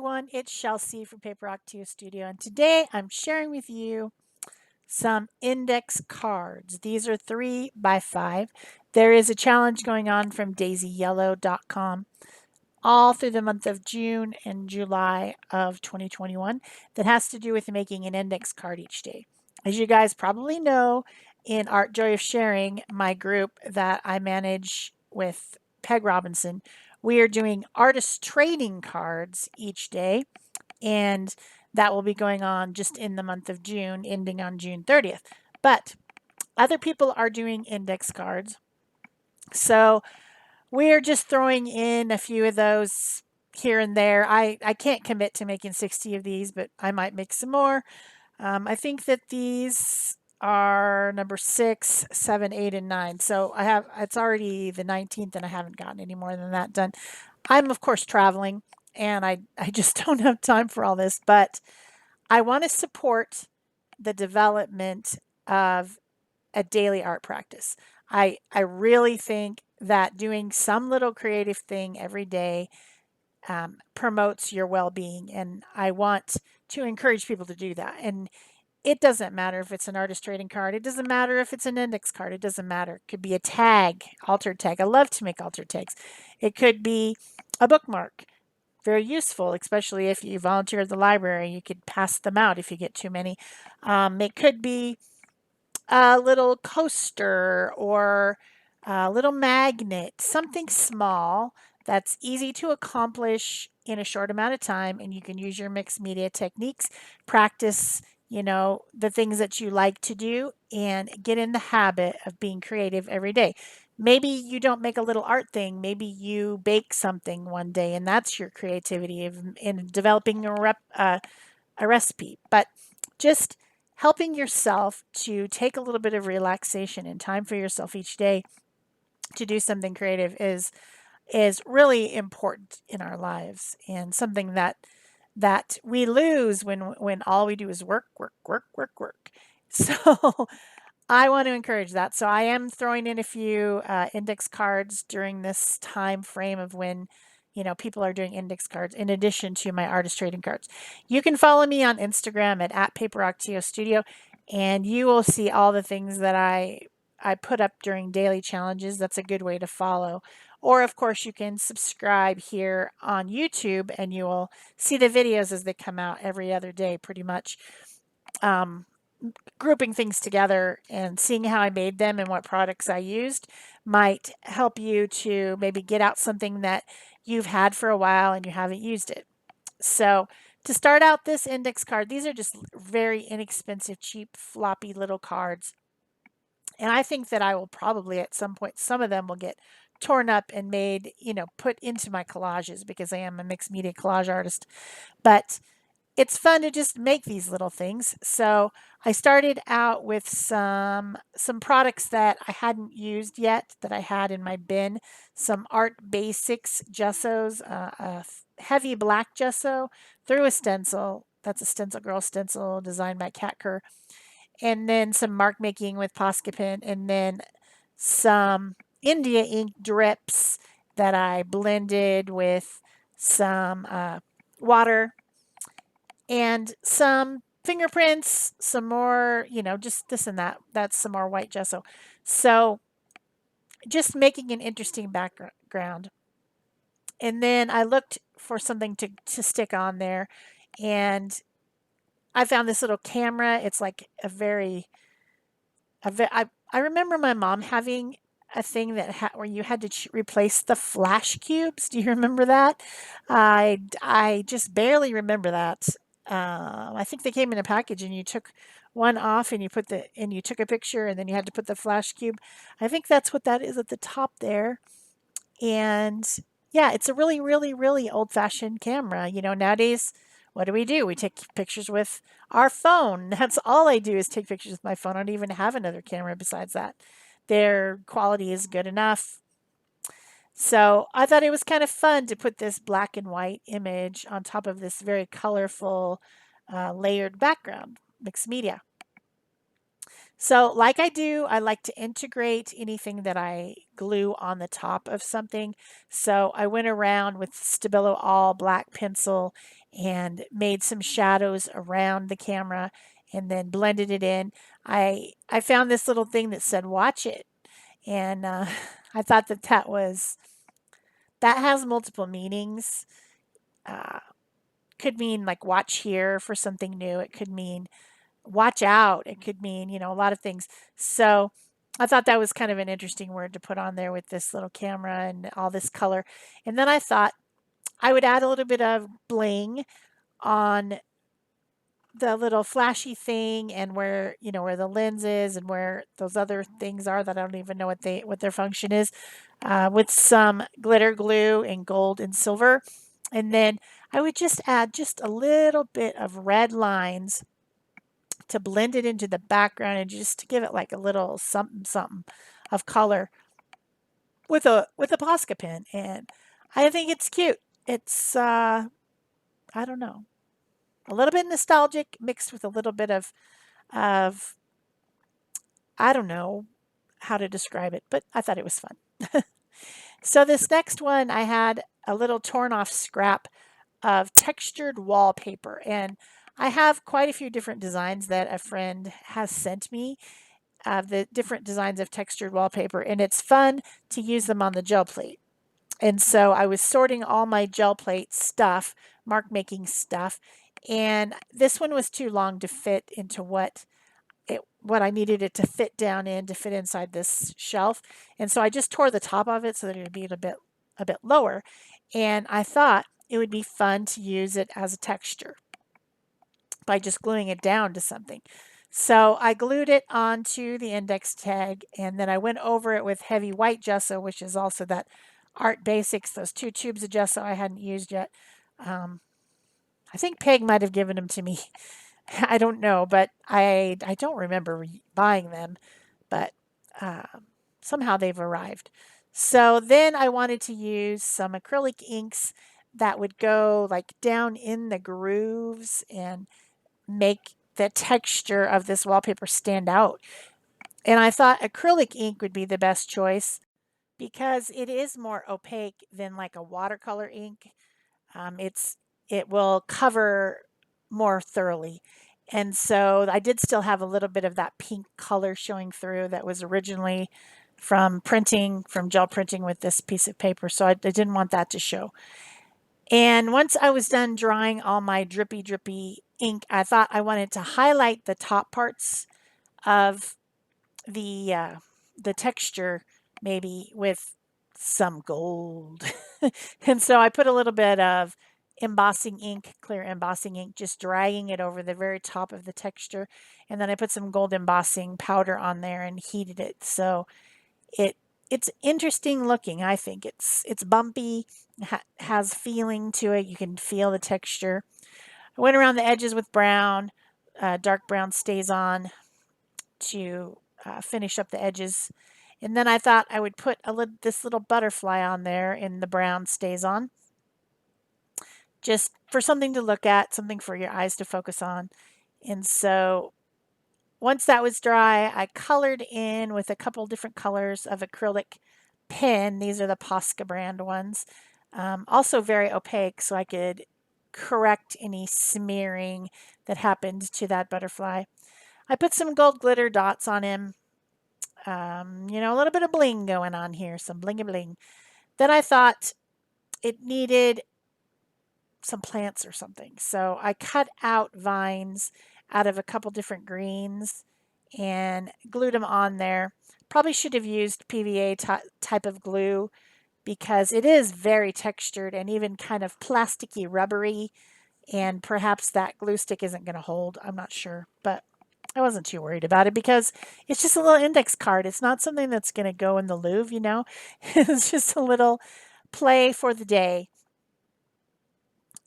everyone, it's Shel C from PaperOcotilloStudio, and today I'm sharing with you some index cards. These are 3 by 5. There is a challenge going on from DaisyYellow.com all through the month of June and July of 2021 that has to do with making an index card each day. As you guys probably know, in Art Joy of Sharing, my group that I manage with Peg Robinson, we are doing artist trading cards each day, and that will be going on just in the month of June, ending on June 30th. But other people are doing index cards. So we're just throwing in a few of those here and there. I can't commit to making 60 of these, but I might make some more. I think that these are number 6, 7, 8, and 9. So it's already the 19th and I haven't gotten any more than that done. I'm, of course, traveling and I just don't have time for all this, but I want to support the development of a daily art practice. I really think that doing some little creative thing every day promotes your well-being, and I want to encourage people to do that. And it doesn't matter if it's an artist trading card. It doesn't matter if it's an index card. It doesn't matter. It could be a tag, altered tag. I love to make altered tags. It could be a bookmark. Very useful, especially if you volunteer at the library. You could pass them out if you get too many. It could be a little coaster or a little magnet, something small that's easy to accomplish in a short amount of time, and you can use your mixed media techniques, practice, the things that you like to do, and get in the habit of being creative every day. Maybe you don't make a little art thing, maybe you bake something one day, and that's your creativity in developing a recipe. But just helping yourself to take a little bit of relaxation and time for yourself each day to do something creative is really important in our lives, and something that we lose when all we do is work, work, work, work, work. So I want to encourage that. So I am throwing in a few index cards during this time frame of when people are doing index cards in addition to my artist trading cards. You can follow me on Instagram at PaperOcotilloStudio, and you will see all the things that I put up during daily challenges. That's a good way to follow. Or, of course, you can subscribe here on YouTube and you will see the videos as they come out every other day, pretty much. Grouping things together and seeing how I made them and what products I used might help you to maybe get out something that you've had for a while and you haven't used it. So to start out this index card, these are just very inexpensive, cheap, floppy little cards. And I think that I will probably at some point, some of them will get torn up and made, put into my collages because I am a mixed media collage artist. But it's fun to just make these little things. So I started out with some products that I hadn't used yet that I had in my bin. Some Art Basics gessos, a heavy black gesso through a stencil. That's a Stencil Girl stencil designed by Kat Kerr. And then some mark making with Posca pen, and then some India ink drips that I blended with some water and some fingerprints, some more, just this and that. That's some more white gesso. So just making an interesting background. And then I looked for something to stick on there, and I found this little camera. It's like I remember my mom having a thing where you had to replace the flash cubes. Do you remember that? I just barely remember that. I think they came in a package, and you took one off, and you took a picture, and then you had to put the flash cube. I think that's what that is at the top there. And yeah, it's a really, really, really old-fashioned camera. Nowadays, what do? We take pictures with our phone. That's all I do is take pictures with my phone. I don't even have another camera besides that. Their quality is good enough. So I thought it was kind of fun to put this black and white image on top of this very colorful layered background, mixed media. So like I do, I like to integrate anything that I glue on the top of something. So I went around with Stabilo all black pencil and made some shadows around the camera and then blended it in. I found this little thing that said watch it, and I thought that that has multiple meanings. Uh, could mean like watch here for something new. It could mean watch out. It could mean, a lot of things. So I thought that was kind of an interesting word to put on there with this little camera and all this color. And then I thought I would add a little bit of bling on the little flashy thing and where the lens is and where those other things are that I don't even know what their function is, with some glitter glue and gold and silver. And then I would just add just a little bit of red lines to blend it into the background and just to give it like a little something something of color with a Posca pen. And I think it's cute. It's I don't know, a little bit nostalgic mixed with a little bit of I don't know how to describe it, but I thought it was fun. So this next one, I had a little torn off scrap of textured wallpaper, and I have quite a few different designs that a friend has sent me of the different designs of textured wallpaper, and it's fun to use them on the gel plate. And so I was sorting all my gel plate stuff, mark making stuff, and this one was too long to fit into what I needed it to fit down in to fit inside this shelf. And so I just tore the top of it so that it would be a bit lower. And I thought it would be fun to use it as a texture by just gluing it down to something. So I glued it onto the index tag, and then I went over it with heavy white gesso, which is also that Art Basics, those 2 tubes of gesso I hadn't used yet. Um, I think Peg might have given them to me. I don't know, but I don't remember buying them, but somehow they've arrived. So then I wanted to use some acrylic inks that would go like down in the grooves and make the texture of this wallpaper stand out. And I thought acrylic ink would be the best choice because it is more opaque than like a watercolor ink. It will cover more thoroughly. And so I did still have a little bit of that pink color showing through that was originally from gel printing with this piece of paper. So I didn't want that to show. And once I was done drawing all my drippy ink, I thought I wanted to highlight the top parts of the uh, the texture maybe with some gold. And so I put a little bit of embossing ink, clear embossing ink, just dragging it over the very top of the texture. And then I put some gold embossing powder on there and heated it. So it it's interesting looking. I think it's bumpy, has feeling to it. You can feel the texture. I went around the edges with brown. Dark brown stays on to finish up the edges. And then I thought I would put this little butterfly on there in the brown stays on, just for something to look at, something for your eyes to focus on. And so once that was dry, I colored in with a couple different colors of acrylic pen. These are the Posca brand ones. Also very opaque, so I could correct any smearing that happened to that butterfly. I put some gold glitter dots on him. A little bit of bling going on here, some blingy bling. Then I thought it needed some plants or something. So I cut out vines out of a couple different greens and glued them on there. Probably should have used PVA type of glue because it is very textured and even kind of plasticky, rubbery, and perhaps that glue stick isn't going to hold. I'm not sure, but I wasn't too worried about it because it's just a little index card. It's not something that's going to go in the Louvre. It's just a little play for the day.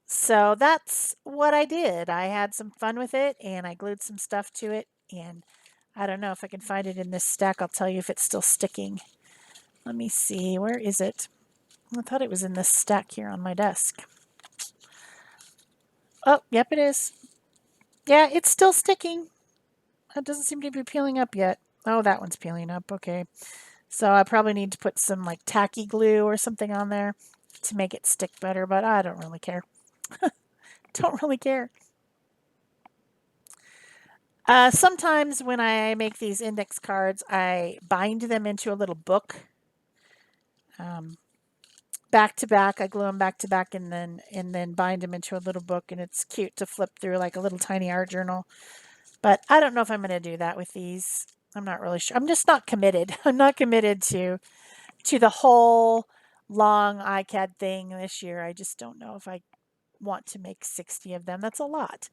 So that's what I did. I had some fun with it and I glued some stuff to it. And I don't know if I can find it in this stack. I'll tell you if it's still sticking. Let me see. Where is it? I thought it was in this stack here on my desk. Oh, yep, it is. Yeah, it's still sticking. It doesn't seem to be peeling up yet. Oh, that one's peeling up. Okay. So I probably need to put some like tacky glue or something on there to make it stick better, but I don't really care. Don't really care. Sometimes when I make these index cards, I bind them into a little book, um, back to back. I glue them back to back and then bind them into a little book, and it's cute to flip through like a little tiny art journal. But I don't know if I'm going to do that with these. I'm not really sure. I'm just not committed. I'm not committed to the whole long iCAD thing this year. I just don't know if I want to make 60 of them. That's a lot.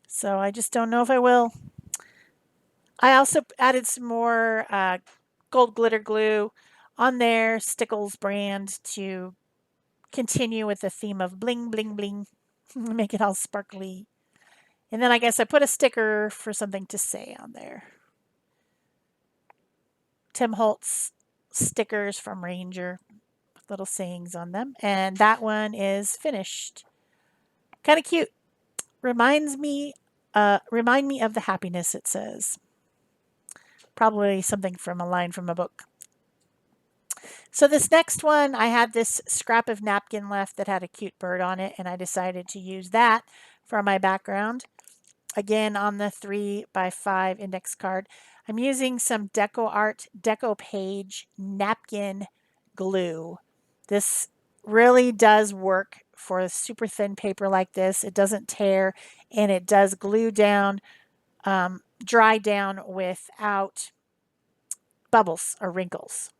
So I just don't know if I will. I also added some more gold glitter glue on there, Stickles brand, to continue with the theme of bling, bling, bling. Make it all sparkly. And then I guess I put a sticker for something to say on there. Tim Holtz stickers from Ranger with little sayings on them. And that one is finished. Kind of cute. Remind me of the happiness, it says. Probably something from a line from a book. So this next one, I had this scrap of napkin left that had a cute bird on it, and I decided to use that for my background. Again, on the 3x5 index card, I'm using some Deco Art Deco Page napkin glue. This really does work for a super thin paper like this. It doesn't tear, and it does glue down, dry down without bubbles or wrinkles.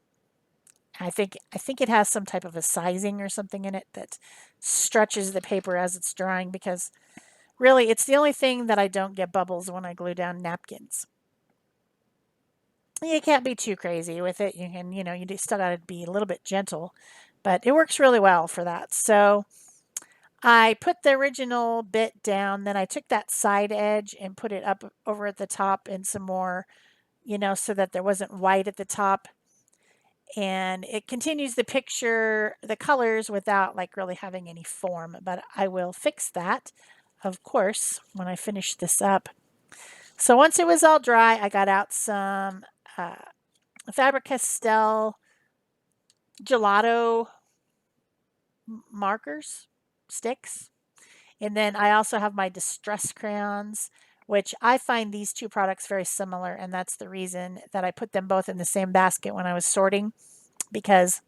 I think it has some type of a sizing or something in it that stretches the paper as it's drying, because really it's the only thing that I don't get bubbles when I glue down napkins. You can't be too crazy with it. You can, you still got to be a little bit gentle, but it works really well for that. So I put the original bit down, then I took that side edge and put it up over at the top and some more, so that there wasn't white at the top, and it continues the picture, the colors, without like really having any form. But I will fix that, of course, when I finish this up. So once it was all dry, I got out some uh, Faber-Castell gelato markers, sticks. And then I also have my distress crayons, which I find these two products very similar. And that's the reason that I put them both in the same basket when I was sorting, because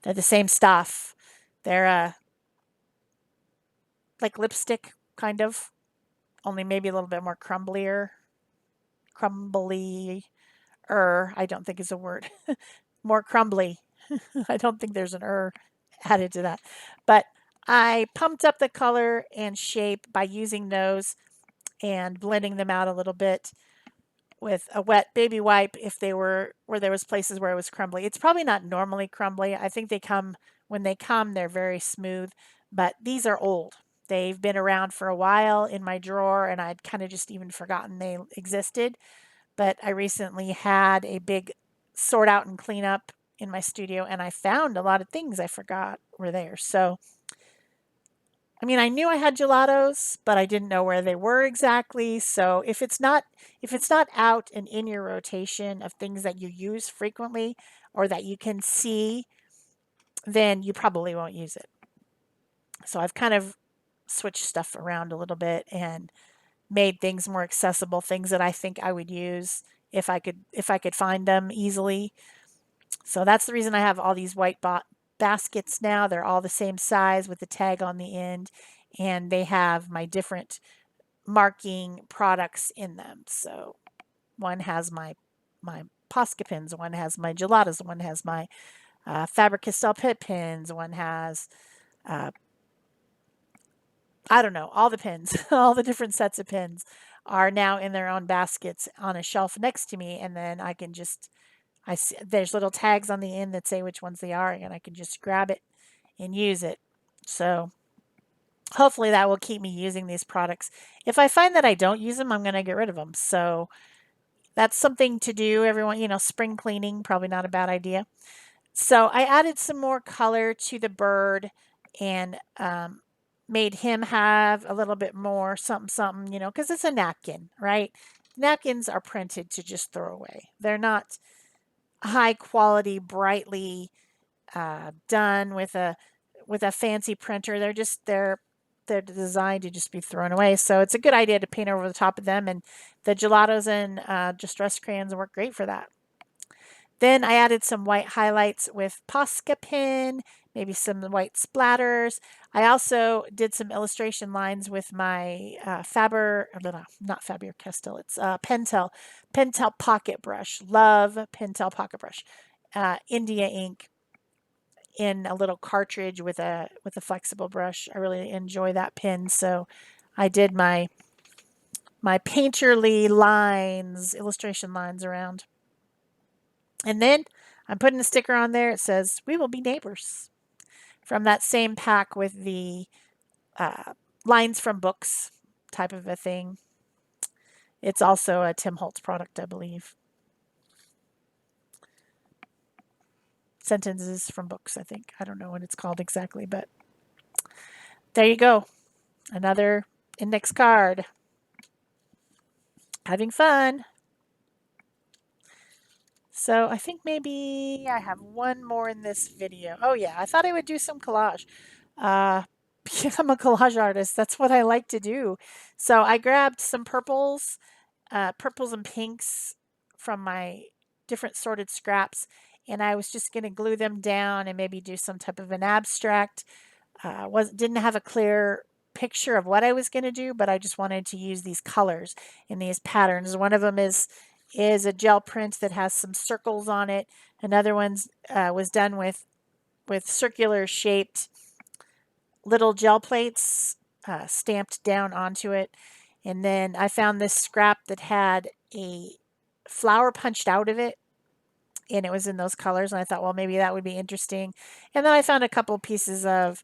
they're the same stuff. They're like lipstick, kind of, only maybe a little bit more crumblier. Crumbly, I don't think is a word. More crumbly. I don't think there's an added to that. But I pumped up the color and shape by using those and blending them out a little bit with a wet baby wipe if they were where there was places where it was crumbly. It's probably not normally crumbly. I think when they come, they're very smooth, but these are old. They've been around for a while in my drawer, and I'd kind of just even forgotten they existed. But I recently had a big sort out and clean up in my studio, and I found a lot of things I forgot were there. So I mean, I knew I had gelatos, but I didn't know where they were exactly. So if it's not out and in your rotation of things that you use frequently or that you can see, then you probably won't use it. So I've kind of switched stuff around a little bit and made things more accessible, things that I think I would use if I could find them easily. So that's the reason I have all these white baskets now. They're all the same size with the tag on the end, and they have my different marking products in them. So one has my Posca pins, one has my gelatos, one has my Faber-Castell pit pins, one has uh, I don't know, all the pins, all the different sets of pins are now in their own baskets on a shelf next to me, and then I can just I see there's little tags on the end that say which ones they are, and I can just grab it and use it. So hopefully that will keep me using these products. If I find that I don't use them, I'm going to get rid of them. So that's something to do. Everyone, spring cleaning, probably not a bad idea. So I added some more color to the bird and made him have a little bit more something, something, because it's a napkin, right? Napkins are printed to just throw away. They're not high quality, brightly done with a fancy printer. They're they're designed to just be thrown away. So it's a good idea to paint over the top of them, and the gelatos and distress crayons work great for that. Then I added some white highlights with Posca pen, maybe some white splatters. I also did some illustration lines with my not Faber-Castell, it's Pentel pocket brush. Love Pentel pocket brush. India ink in a little cartridge with a flexible brush. I really enjoy that pen, so I did my painterly lines, illustration lines around. And then I'm putting a sticker on there. It says, "We will be neighbors," from that same pack with the lines from books type of a thing. It's also a Tim Holtz product, I believe. Sentences from books, I think. I don't know what it's called exactly, but there you go. Another index card. Having fun. So I think maybe I have one more in this video. Oh yeah, I thought I would do some collage. Uh, I'm a collage artist. That's what I like to do. So I grabbed some purples and pinks from my different sorted scraps, and I was just going to glue them down and maybe do some type of an abstract. Didn't have a clear picture of what I was going to do, but I just wanted to use these colors and these patterns. One of them is a gel print that has some circles on it. Another one was done with circular shaped little gel plates stamped down onto it. And then I found this scrap that had a flower punched out of it, and it was in those colors. And I thought, well, maybe that would be interesting. And then I found a couple pieces of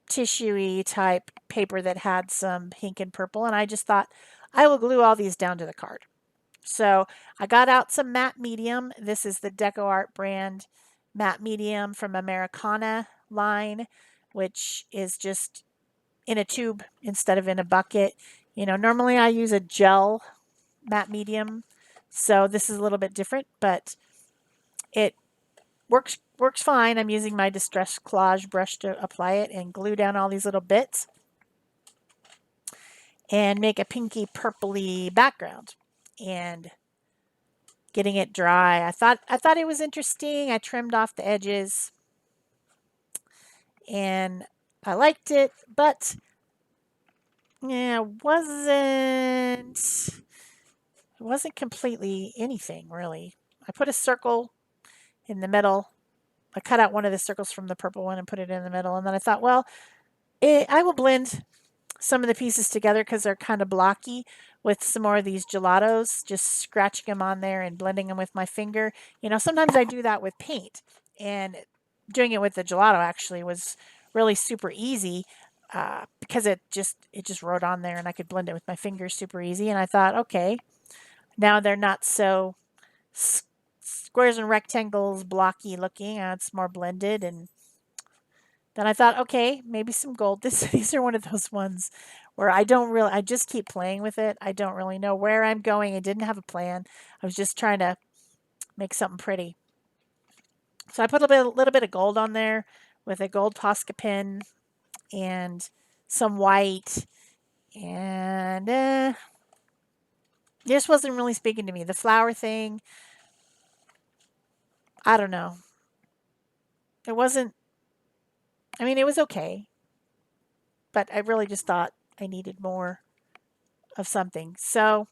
tissuey type paper that had some pink and purple, and I just thought I will glue all these down to the card. So I got out some matte medium. This is the Deco Art brand matte medium from Americana line, which is just in a tube instead of in a bucket. You know, normally I use a gel matte medium, so this is a little bit different, but it works fine. I'm using my Distress Collage brush to apply it and glue down all these little bits and make a pinky purpley background. And getting it dry, I thought it was interesting. I trimmed off the edges and I liked it, but yeah, it wasn't completely anything really. I put a circle in the middle. I cut out one of the circles from the purple one and put it in the middle, and then I thought, well, I will blend some of the pieces together because they're kind of blocky with some more of these gelatos, just scratching them on there and blending them with my finger. You know, sometimes I do that with paint, and doing it with the gelato actually was really super easy because it just wrote on there and I could blend it with my fingers super easy. And I thought, okay, now they're not so squares and rectangles blocky looking. It's more blended. And then I thought, okay, maybe some gold. These are one of those ones where I just keep playing with it. I don't really know where I'm going. I didn't have a plan. I was just trying to make something pretty. So I put a little bit of gold on there with a gold Posca pen and some white. And this wasn't really speaking to me. The flower thing, I don't know. It wasn't, I mean, it was okay. But I really just thought I needed more of something. So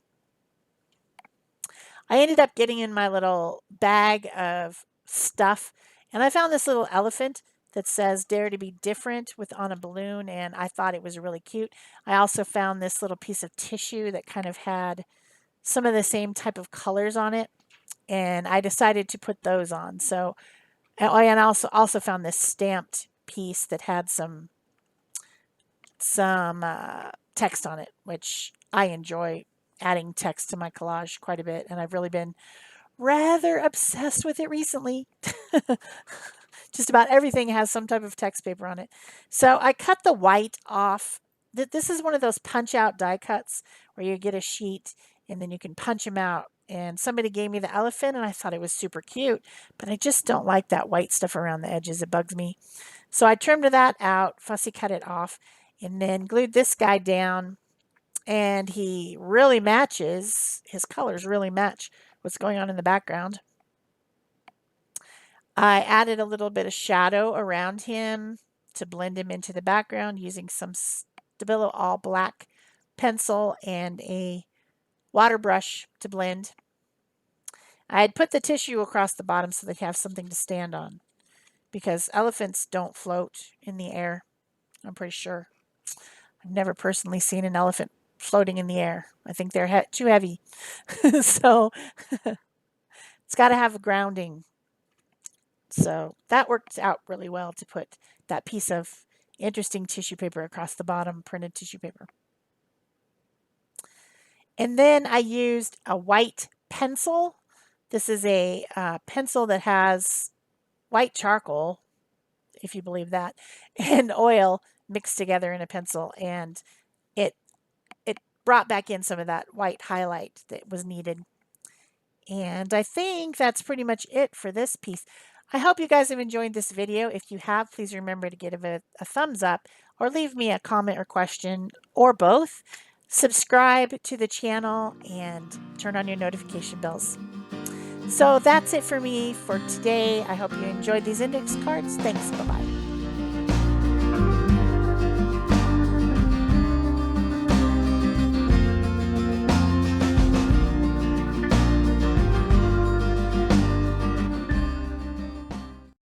I ended up getting in my little bag of stuff, and I found this little elephant that says "Dare to be different" with on a balloon, and I thought it was really cute. I also found this little piece of tissue that kind of had some of the same type of colors on it, and I decided to put those on. So, and I also found this stamped piece that had some text on it, which I enjoy adding text to my collage quite a bit, and I've really been rather obsessed with it recently. Just about everything has some type of text paper on it. So I cut the white off. This is one of those punch out die cuts where you get a sheet and then you can punch them out. And somebody gave me the elephant and I thought it was super cute, but I just don't like that white stuff around the edges. It bugs me. So I trimmed that out, fussy cut it off, And then glued this guy down, and he really matches, his colors really match what's going on in the background. I added a little bit of shadow around him to blend him into the background using some Stabilo all black pencil and a water brush to blend. I had put the tissue across the bottom so they'd have something to stand on because elephants don't float in the air, I'm pretty sure. I've never personally seen an elephant floating in the air. I think they're too heavy. So it's got to have a grounding. So that worked out really well to put that piece of interesting tissue paper across the bottom, printed tissue paper. And then I used a white pencil. This is a pencil that has white charcoal, if you believe that, and oil mixed together in a pencil. And it brought back in some of that white highlight that was needed. And I think that's pretty much it for this piece. I hope you guys have enjoyed this video. If you have, please remember to give it a thumbs up or leave me a comment or question or both. Subscribe to the channel and turn on your notification bells. So that's it for me for today. I hope you enjoyed these index cards. Thanks. Bye-bye.